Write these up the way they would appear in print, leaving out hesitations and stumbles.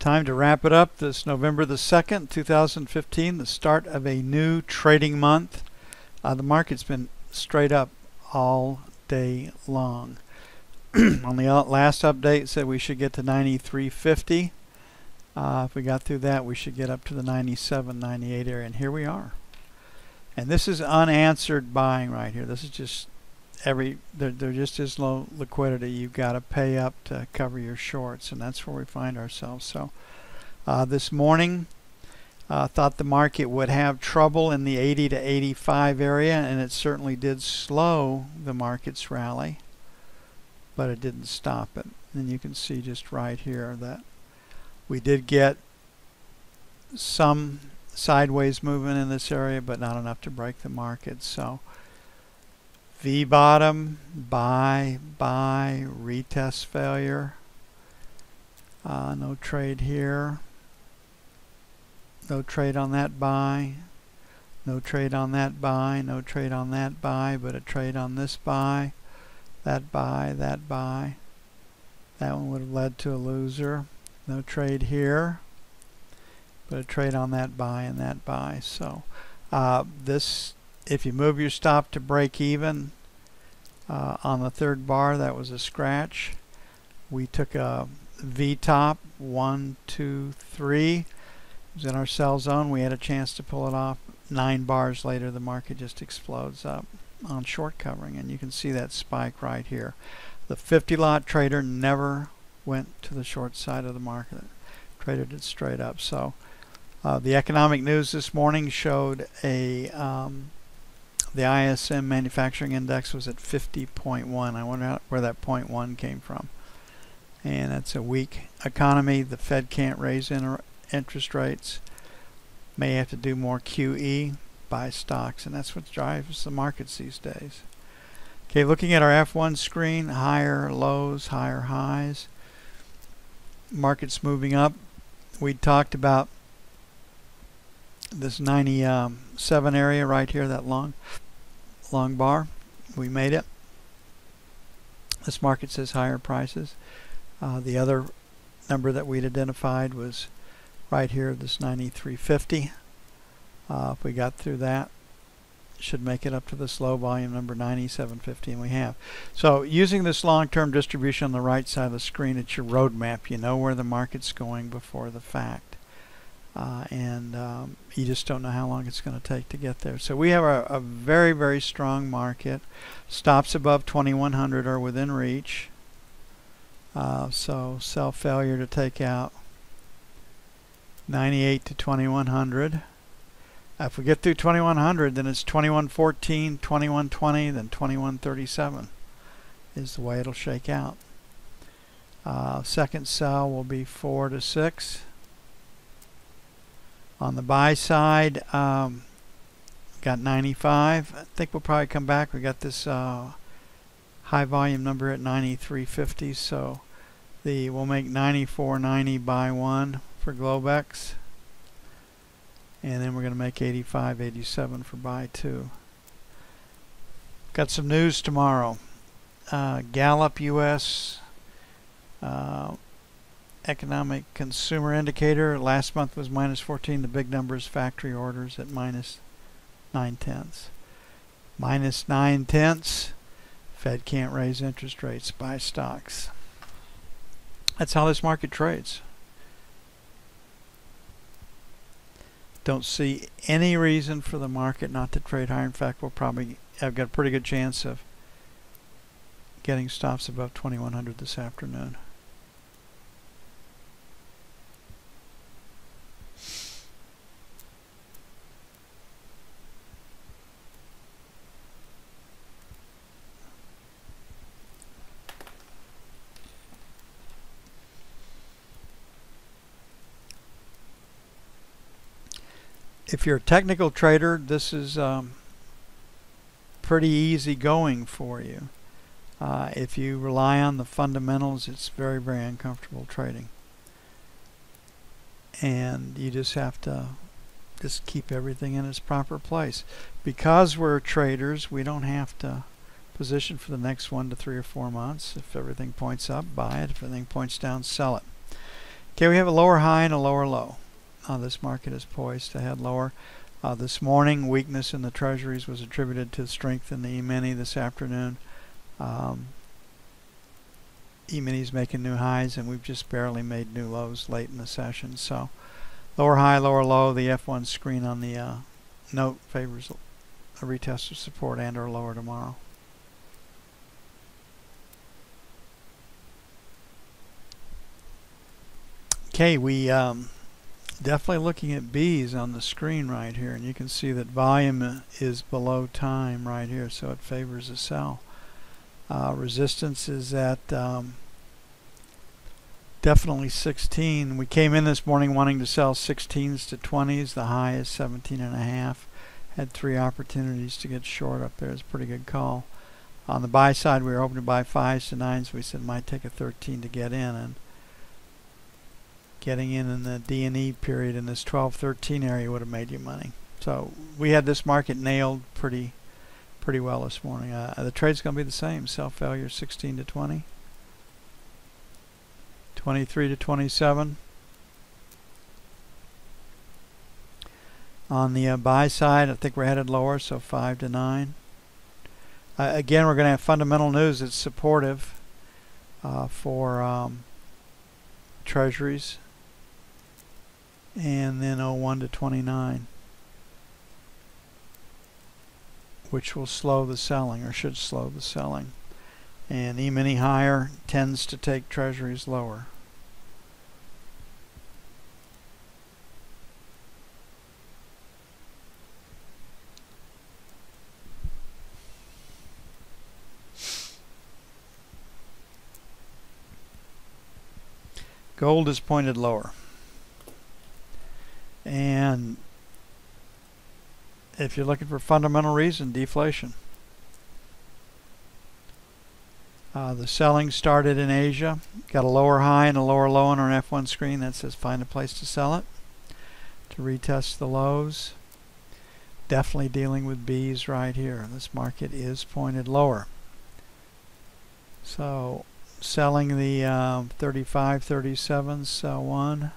Time to wrap it up this November the 2nd, 2015, the start of a new trading month. The market's been straight up all day long. On the last update, it said we should get to 93.50. If we got through that, we should get up to the 97, 98 area, and here we are. And this is unanswered buying right here. This is just there just is low liquidity. You've got to pay up to cover your shorts, and that's where we find ourselves. So this morning, thought the market would have trouble in the 80 to 85 area, and it certainly did slow the market's rally, but it didn't stop it. And you can see just right here that we did get some sideways movement in this area, but not enough to break the market. So V bottom, buy, retest failure. No trade here. No trade on that buy. No trade on that buy. No trade on that buy, but a trade on this buy. That buy, that buy. That one would have led to a loser. No trade here, but a trade on that buy and that buy. So this, if you move your stop to break even on the third bar, that was a scratch. We took a V top, 1, 2, 3. It was in our sell zone. We had a chance to pull it off. 9 bars later, the market just explodes up on short covering, and you can see that spike right here. The 50 lot trader never went to the short side of the market. Traded it straight up. So the economic news this morning showed the ISM manufacturing index was at 50.1. I wonder where that 0.1 came from. And that's a weak economy. The Fed can't raise interest rates. May have to do more QE, buy stocks, and that's what drives the markets these days. Okay, looking at our F1 screen, higher lows, higher highs. Market's moving up. We talked about this 97 area right here, that long bar. We made it. This market says higher prices. The other number that we'd identified was right here, this 93.50. If we got through that, should make it up to this low volume number 97.50, and we have. So using this long-term distribution on the right side of the screen, it's your roadmap. You know where the market's going before the fact. You just don't know how long it's going to take to get there. So we have a very, very strong market. Stops above 2100 are within reach. So sell failure to take out 98 to 2100. If we get through 2100, then it's 2114, 2120, then 2137 is the way it'll shake out. Second sell will be 4 to 6. On the buy side, got 95. I think we'll probably come back. We got this high volume number at 93.50, so we'll make 94.90 buy 1 for Globex, and then we're going to make 85.87 for buy 2. Got some news tomorrow. Gallup U.S. Economic Consumer Indicator last month was -14. The big number is factory orders at -0.9. -0.9. Fed can't raise interest rates, buy stocks. That's how this market trades. Don't see any reason for the market not to trade higher. In fact, I've got a pretty good chance of getting stops above 2100 this afternoon. If you're a technical trader, this is pretty easy going for you. If you rely on the fundamentals, it's very, very uncomfortable trading. And you just have to just keep everything in its proper place. Because we're traders, we don't have to position for the next 1 to 3 or 4 months. If everything points up, buy it. If everything points down, sell it. Okay. Okay, we have a lower high and a lower low. This market is poised to head lower. This morning, weakness in the treasuries was attributed to strength in the E-mini this afternoon. E-mini's making new highs, and we've just barely made new lows late in the session. So lower high, lower low. The F1 screen on the note favors a retest of support and or lower tomorrow. Okay, we definitely looking at B's on the screen right here, and you can see that volume is below time right here, so it favors a sell. Resistance is at definitely 16. We came in this morning wanting to sell 16s to 20s. The high is 17.5. Had 3 opportunities to get short up there. It's a pretty good call. On the buy side, we were hoping to buy 5s to 9s. We said it might take a 13 to get in, and getting in the D&E period in this 12-13 area would have made you money. So we had this market nailed pretty well this morning. The trade's going to be the same. Sell failure 16 to 20, 23 to 27. On the buy side, I think we're headed lower, so 5 to 9. Again, we're going to have fundamental news that's supportive for treasuries. And then 01 to 29, which will slow the selling, or should slow the selling. And E-mini higher tends to take treasuries lower. Gold is pointed lower. And if you're looking for fundamental reason, deflation. The selling started in Asia. Got a lower high and a lower low on our F1 screen that says find a place to sell it. To retest the lows. Definitely dealing with B's right here. This market is pointed lower. So selling the 35, 37, sell 1.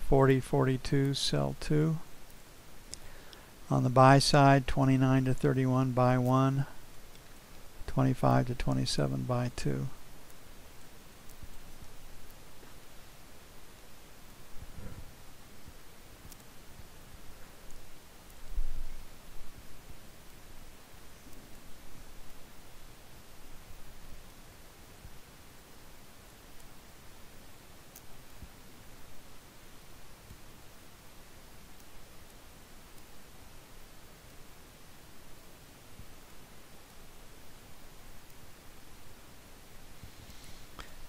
40, 42, sell 2. On the buy side, 29 to 31, buy 1. 25 to 27, buy 2.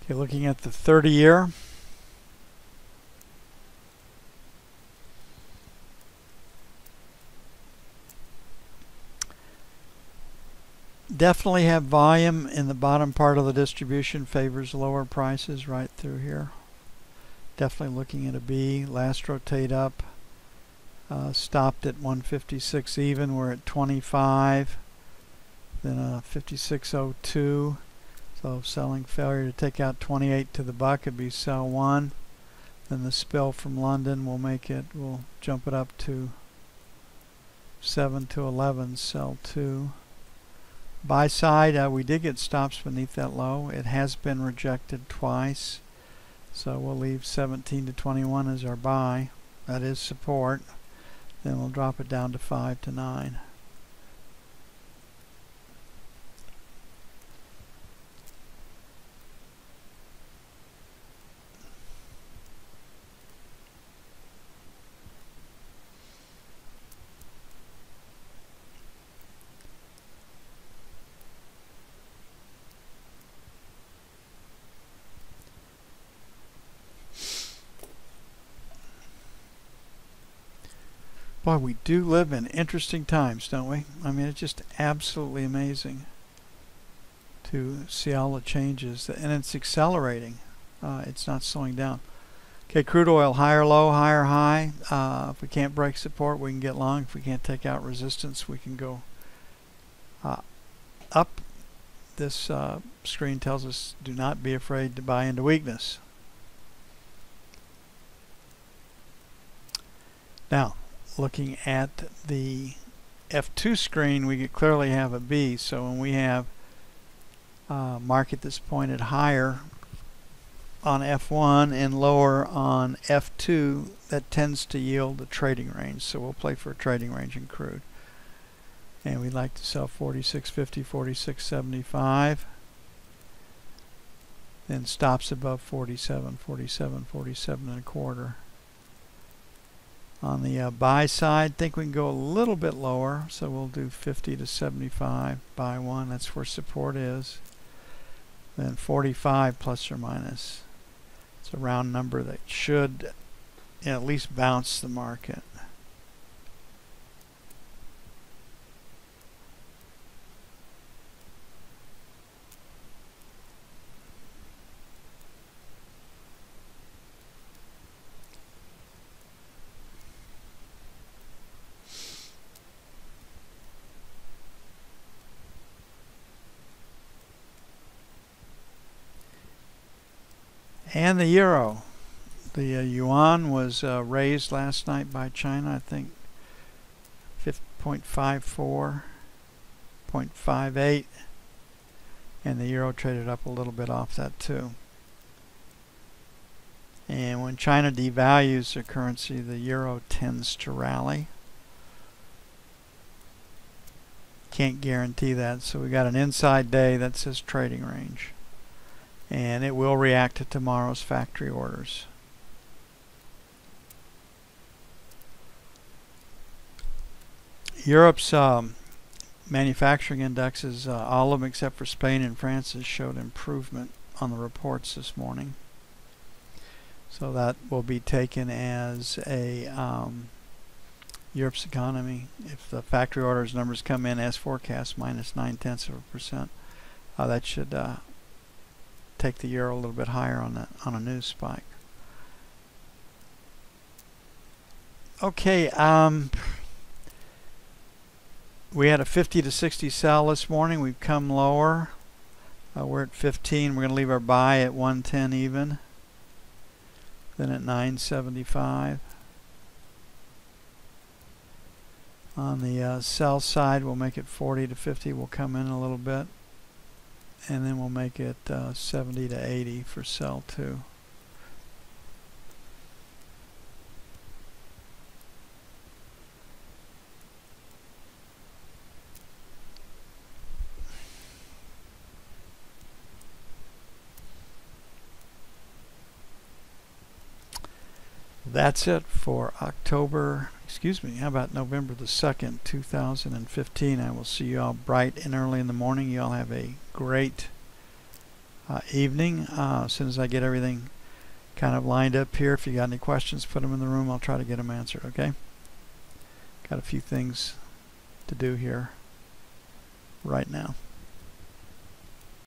Okay, looking at the 30-year. Definitely have volume in the bottom part of the distribution, favors lower prices right through here. Definitely looking at a B. Last rotate up. Stopped at 156 even. We're at 25. Then a 56.02. So selling failure to take out 28 to the buck would be sell 1. Then the spill from London will make it, we'll jump it up to 7 to 11, sell 2. Buy side, we did get stops beneath that low. It has been rejected twice. So we'll leave 17 to 21 as our buy. That is support. Then we'll drop it down to 5 to 9. Boy, we do live in interesting times, don't we? I mean, it's just absolutely amazing to see all the changes, and it's accelerating. It's not slowing down. Okay, crude oil, higher low, higher high. If we can't break support, we can get long. If we can't take out resistance, we can go up. This screen tells us do not be afraid to buy into weakness. Now, looking at the F2 screen, we could clearly have a B. So when we have market that's pointed higher on F1 and lower on F2, that tends to yield a trading range. So we'll play for a trading range in crude. And we'd like to sell 46.50, 46.75. Then stops above 47, 47, 47 and a quarter. On the buy side, think we can go a little bit lower, so we'll do 50 to 75, buy one, that's where support is. Then 45 plus or minus. It's a round number that should at least bounce the market. And the euro. The yuan was raised last night by China, I think 0.54, 0.58, and the euro traded up a little bit off that too. And when China devalues their currency, the euro tends to rally. Can't guarantee that, so we got an inside day that says trading range. And it will react to tomorrow's factory orders. Europe's manufacturing indexes, all of them except for Spain and France, showed improvement on the reports this morning. So that will be taken as a Europe's economy. If the factory orders numbers come in as forecast, minus 0.9%, that should take the euro a little bit higher on a news spike. Okay, we had a 50 to 60 sell this morning. We've come lower. We're at 15. We're going to leave our buy at 110 even. Then at 975. On the sell side, we'll make it 40 to 50. We'll come in a little bit. And then we'll make it 70 to 80 for sell 2. That's it for how about November the 2nd, 2015. I will see you all bright and early in the morning. You all have a great evening. As soon as I get everything kind of lined up here, if you got any questions, put them in the room. I'll try to get them answered, okay? Got a few things to do here right now.